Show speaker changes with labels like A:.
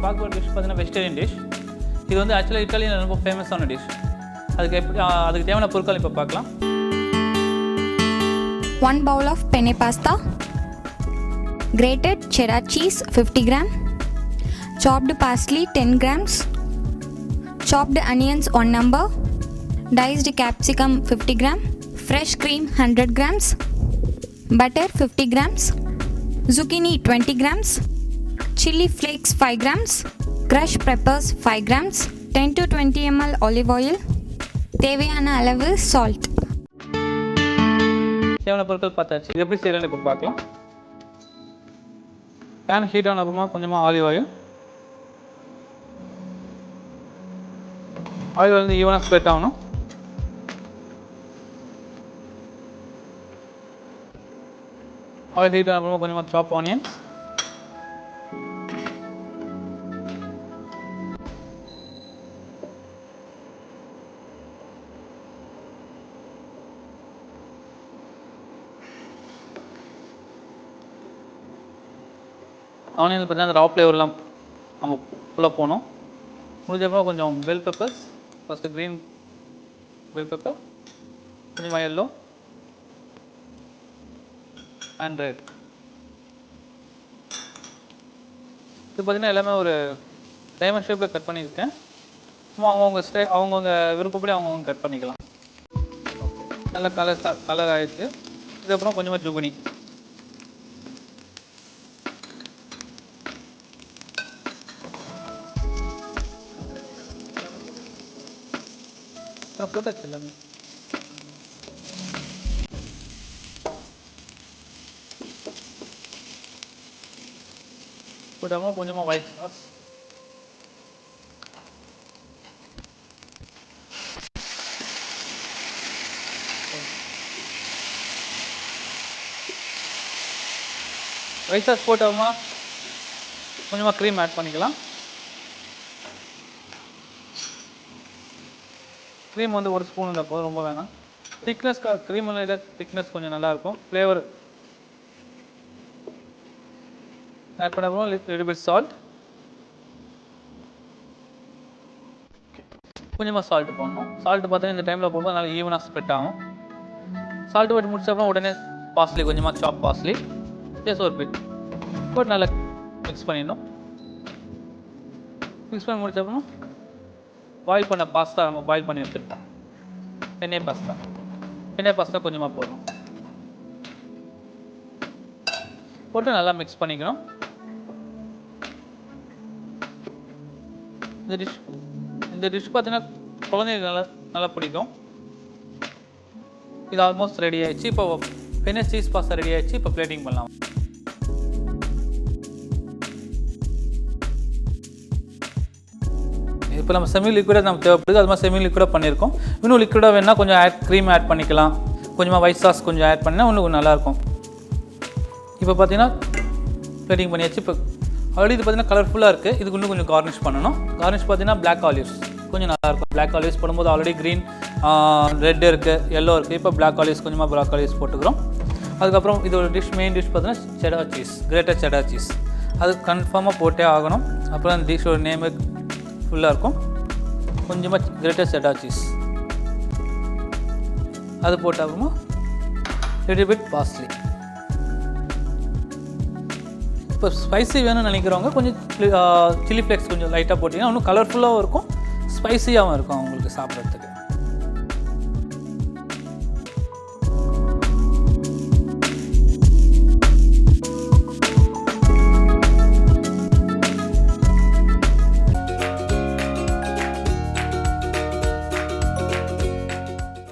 A: பார்க்க போகிற டிஷ் பார்த்தீங்கன்னா வெஜிடேரியன் டிஷ். இது வந்து ஆக்சுவலாக இட்டாலியன் ரொம்ப ஃபேமஸான டிஷ். அதுக்கு தேவையான பொருட்கள் இப்போ பார்க்கலாம்.
B: 1 bowl of penne pasta, grated cheddar cheese 50 gram, chopped parsley 10 grams, chopped onions 1 number, diced capsicum 50 gram, fresh cream 100 grams, butter 50 grams, zucchini 20 grams, chili flakes 5 grams, crushed peppers 5 grams, 10 to 20 ml olive oil, தேவையான அளவு salt.
A: தேவையான பொருட்கள் பார்த்தாச்சு. இது எப்படி செய்யலாம்னு இப்போ பார்க்கலாம். பேன் ஹீட் ஆன அப்புறமா கொஞ்சமாக ஆலிவ் ஆயில் வந்து ஈவனாக ஸ்ப்ரெட் ஆகணும். ஆயில் ஹீட் ஆன அப்புறமா கொஞ்சமாக சாப் ஆனியன், ஆனியன் பார்த்தீங்கன்னா அந்த ரா ஃப்ளேவர்லாம் நம்ம ஃபுல்லாக போகணும். முடிஞ்சப்போ கொஞ்சம் bell peppers, first green bell pepper, கொஞ்சமாக எல்லோ அண்ட் ரெட். இது பார்த்திங்கன்னா எல்லாமே ஒரு டைமண்ட் ஷேப்பில் கட் பண்ணியிருக்கேன். சும்மா அவங்கவுங்க விருப்பப்படி அவங்கவுங்க கட் பண்ணிக்கலாம். நல்லா கலர் ஆகிடுச்சு. இதுக்கப்புறம் கொஞ்சமாக ஜுகுனி, போட்டாச்சு எல்லாமே. போட்டாமல் கொஞ்சமாக ஒயிட் சாஸ், ஒயிட் சாஸ் போட்டோமா கொஞ்சமாக க்ரீம் ஆட் பண்ணிக்கலாம். க்ரீம் வந்து 1 ஸ்பூன் இருந்தால் போதும், ரொம்ப வேணாம். திக்னஸ் க்ரீமில் இதை திக்னஸ் கொஞ்சம் நல்லாயிருக்கும். ஃப்ளேவர் ஆட் பண்ணப்போ லிட்டில் பிட் சால்ட், கொஞ்சமாக சால்ட்டு போடணும். சால்ட்டு பார்த்தீங்கன்னா இந்த டைமில் போடும்போது நல்லா ஈவனாக ஸ்ப்ரெட் ஆகும். சால்ட்டு போட்டு முடிச்சப்பறம் உடனே பாஸ்லி, கொஞ்சமாக சாப் பாஸ்லி ஜஸ்ட் ஒரு பிட் போட்டு நல்லா மிக்ஸ் பண்ணிடணும். மிக்ஸ் பண்ணி முடிச்சப்பறம் பாயில் பண்ண பாஸ்தா நம்ம பாயில் பண்ணி வச்சுருக்கோம். பென்னே பாஸ்தா கொஞ்சமாக போடணும். போட்டு நல்லா மிக்ஸ் பண்ணிக்கணும். இந்த டிஷ் பார்த்தீங்கன்னா குழந்தைங்களுக்கு நல்லா பிடிக்கும். இது ஆல்மோஸ்ட் ரெடி ஆகிடுச்சு. இப்போ பென்னே சீஸ் பாஸ்தா ரெடி ஆகிடுச்சு. இப்போ பிளேட்டிங் பண்ணலாம். இப்போ நம்ம செமி லிக்விடாக நம்ம தேவைப்படுது, அது மாதிரி செமி லிக்விடாக பண்ணியிருக்கோம். இன்னும் லிக்விடாக வேணுன்னா கொஞ்சம் க்ரீம் ஆட் பண்ணிக்கலாம். கொஞ்சமாக ஒயிட் சாஸ் கொஞ்சம் ஆட் பண்ணினா இன்னும் நல்லாயிருக்கும். இப்போ பார்த்தீங்கன்னா பிளேட்டிங் பண்ணியாச்சு. இப்போ ஆல்ரெடி இது பார்த்தீங்கன்னா கலர்ஃபுல்லாக இருக்குது. இதுக்கு இன்னும் கொஞ்சம் கார்னிஷ் பண்ணணும். கார்னிஷ் பார்த்தீங்கன்னா பிளாக் ஆலிவ்ஸ் கொஞ்சம் நல்லாயிருக்கும். பிளாக் ஆலிவ்ஸ் போடும்போது ஆல்ரெடி க்ரீன், ரெட் இருக்குது, எல்லோ இருக்குது. இப்போ பிளாக் ஆலிவ்ஸ் கொஞ்சமாக பிளாக் ஆலிவ்ஸ் போட்டுக்கிறோம். அதுக்கப்புறம் இது ஒரு மெயின் டிஷ் பார்த்தீங்கன்னா cheddar cheese, grated cheddar cheese. அது கன்ஃபார்மாக போட்டே ஆகணும். அப்புறம் அந்த டிஷ்ஷோட நேமு ஃபுல்லாக இருக்கும். கொஞ்சமாக கிரேட்டட் செடார் சீஸ் அது போட்டால் லிட்டில் பிட் பாஸ்லி. இப்போ ஸ்பைசி வேணும்னு நினைக்கிறவங்க கொஞ்சம் சில்லி ஃப்ளேக்ஸ் கொஞ்சம் லைட்டாக போட்டிங்கன்னா இன்னும் கலர்ஃபுல்லாகவும் இருக்கும், ஸ்பைசியாகவும் இருக்கும் அவங்களுக்கு சாப்பிட்றதுக்கு.